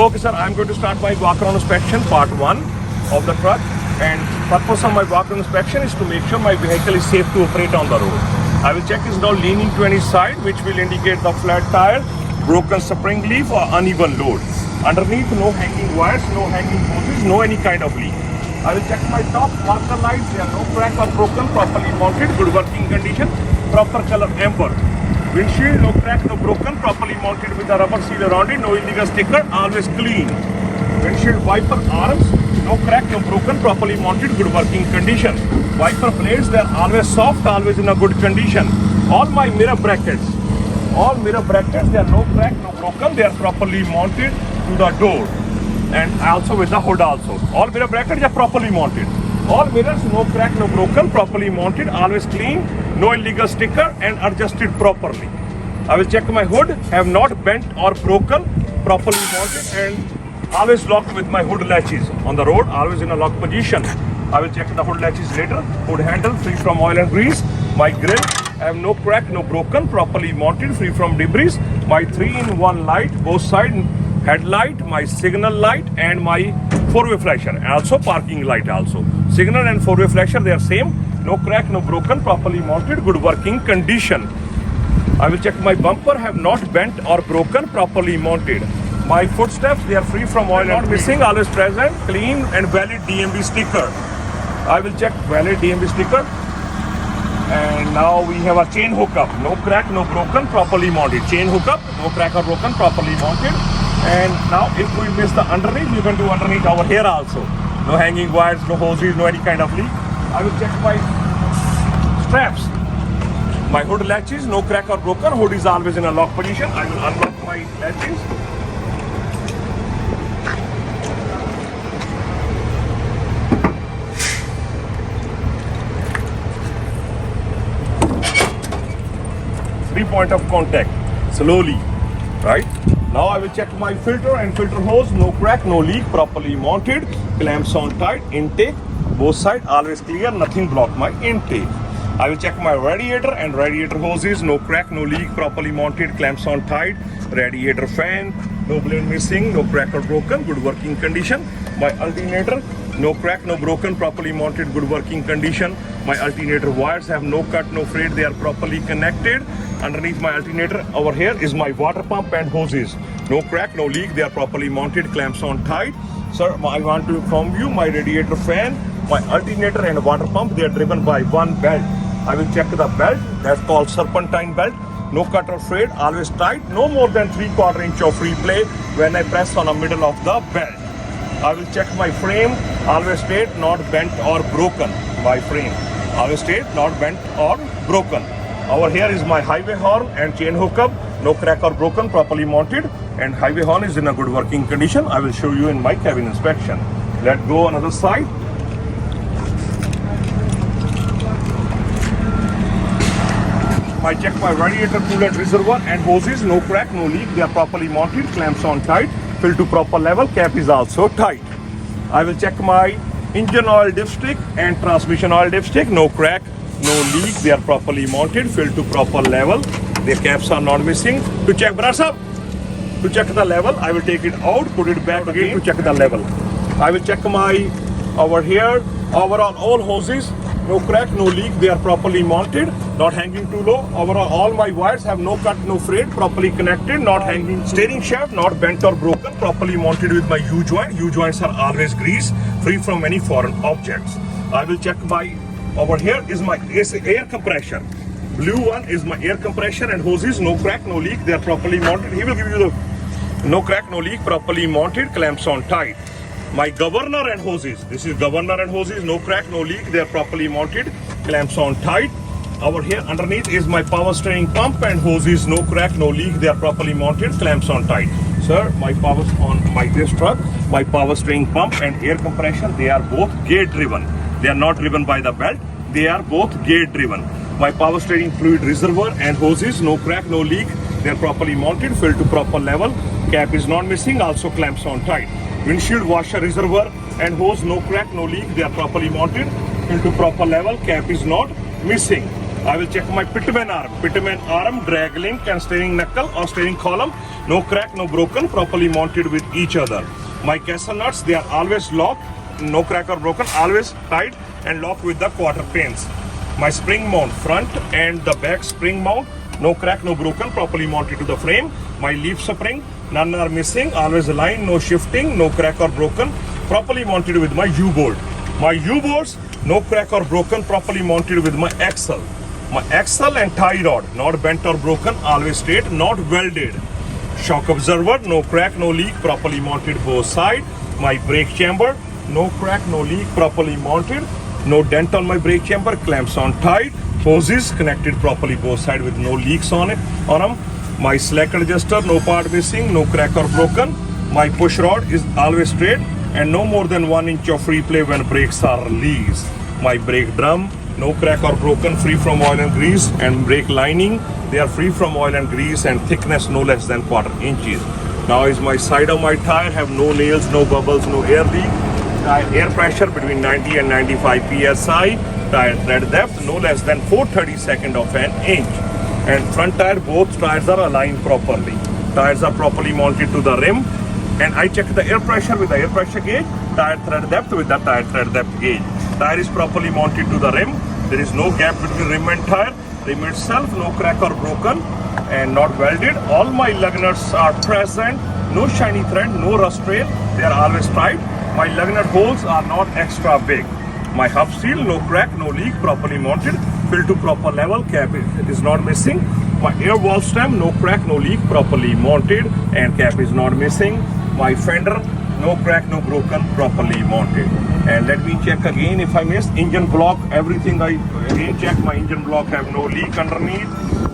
Okay sir, I'm going to start my walk-around inspection, part 1 of the truck. And purpose of my walk-around inspection is to make sure my vehicle is safe to operate on the road. I will check is not leaning to any side, which will indicate the flat tire, broken spring leaf or uneven load. Underneath, no hanging wires, no hanging hoses, no any kind of leak. I will check my top marker lights. They are no crack or broken, properly mounted, good working condition, proper color amber. Windshield, no crack, no broken, properly mounted with a rubber seal around it, no illegal sticker, always clean. Windshield wiper arms, no crack, no broken, properly mounted, good working condition. Wiper blades, they are always soft, always in a good condition. All my mirror brackets, they are no crack, no broken, they are properly mounted to the door. And also with the hood also. All mirror brackets are properly mounted. All mirrors, no crack, no broken, properly mounted, always clean, no illegal sticker and adjusted properly. I will check my hood, have not bent or broken, properly mounted and always locked with my hood latches. On the road, always in a locked position. I will check the hood latches later. Hood handle, free from oil and grease. My grill, I have no crack, no broken, properly mounted, free from debris. My 3-in-1 light, both sides, headlight, my signal light and my four-way flasher and also parking light also. Signal and four-way flasher, they are same. No crack, no broken, properly mounted, good working condition. I will check my bumper, have not bent or broken, properly mounted. My footsteps, they are free from oil and missing, always present, clean and valid DMV sticker. I will check valid DMV sticker. And now we have a chain hookup. No crack, no broken, properly mounted. Chain hookup, no crack or broken, properly mounted. And now if we miss the underneath, we can do underneath over here also. No hanging wires, no hoses, no any kind of leak. I will check my straps. My hood latches, no crack or broken. Hood is always in a lock position. I will unlock my latches. Point of contact slowly, right? Now I will check my filter and filter hose, no crack, no leak, properly mounted, clamps on tight, intake, both sides always clear, nothing block my intake. I will check my radiator and radiator hoses, no crack, no leak, properly mounted, clamps on tight, radiator fan, no blade missing, no crack or broken, good working condition. My alternator, no crack, no broken, properly mounted, good working condition. My alternator wires have no cut, no frayed, they are properly connected. Underneath my alternator over here is my water pump and hoses. No crack, no leak, they are properly mounted, clamps on tight. Sir, I want to inform you, my radiator fan, my alternator and water pump, they are driven by one belt. I will check the belt, that's called Serpentine Belt. No cut or frayed, always tight, no more than 3/4 inch of free play when I press on the middle of the belt. I will check my frame, always straight, not bent or broken. My frame, always straight, not bent or broken. Over here is my highway horn and chain hookup, no crack or broken, properly mounted, and highway horn is in a good working condition. I will show you in my cabin inspection. Let's go another side. I check my radiator coolant reservoir and hoses, no crack, no leak, they are properly mounted, clamps on tight, fill to proper level, cap is also tight. I will check my engine oil dipstick and transmission oil dipstick, no crack, no leak, they are properly mounted, filled to proper level, the caps are not missing. To check the level, I will take it out, put it back again to check the level. I will check my over here, overall all hoses, no crack, no leak, they are properly mounted, not hanging too low. Overall all my wires have no cut, no frayed, properly connected, not hanging. Steering shaft not bent or broken, properly mounted with my U-joint. U-joints are always greased, free from any foreign objects. I will check my, over here is my air compressor. Blue one is my air compressor and hoses, no crack, no leak, they are properly mounted. He will give you the no crack, no leak, properly mounted, clamps on tight. My governor and hoses, this is governor and hoses, no crack, no leak, they are properly mounted, clamps on tight. Over here underneath is my power steering pump and hoses, no crack, no leak, they are properly mounted, clamps on tight. Sir, my power on this truck, my power steering pump and air compressor, they are both gate driven. They are not driven by the belt, they are both gate driven. My power steering fluid reservoir and hoses, no crack, no leak, they are properly mounted, filled to proper level, cap is not missing, also clamps on tight. Windshield washer reservoir and hose, no crack, no leak, they are properly mounted, filled to proper level, cap is not missing. I will check my pitman arm, drag link and steering knuckle or steering column. No crack, no broken, properly mounted with each other. My caster nuts, they are always locked, no crack or broken, always tight and locked with the quarter pins. My spring mount, front and the back spring mount, no crack, no broken, properly mounted to the frame. My leaf spring, none are missing, always aligned, no shifting, no crack or broken, properly mounted with my U-bolt. My U-bolts, no crack or broken, properly mounted with my axle. My axle and tie rod, not bent or broken, always straight, not welded. Shock absorber, no crack, no leak, properly mounted both sides. My brake chamber, no crack, no leak, properly mounted. No dent on my brake chamber, clamps on tight. Hoses connected properly both sides with no leaks on them. My slack adjuster, no part missing, no crack or broken. My push rod is always straight and no more than 1 inch of free play when brakes are released. My brake drum, no crack or broken, free from oil and grease, and brake lining, they are free from oil and grease and thickness no less than 1/4 inches. Now is my side of my tire, have no nails, no bubbles, no air leak. Tire air pressure between 90 and 95 psi. Tire tread depth no less than 4/32 of an inch. And front tire, both tires are aligned properly. Tires are properly mounted to the rim. And I check the air pressure with the air pressure gauge, tire tread depth with the tire tread depth gauge. Tire is properly mounted to the rim. There is no gap between rim and tire. Rim itself, no crack or broken and not welded. All my lug nuts are present. No shiny thread, no rust trail. They are always tight. My lug nut holes are not extra big. My hub seal, no crack, no leak, properly mounted. Fill to proper level, cap is not missing. My air valve stem, no crack, no leak, properly mounted and cap is not missing. My fender, no crack, no broken, properly mounted. And let me check again if I missed. Engine block, everything I again check. My engine block have no leak underneath.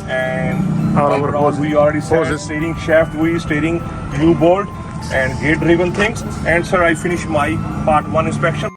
And overall, we already said steering shaft wheel, steering U-bolt and gate driven things. And sir, I finished my part 1 inspection.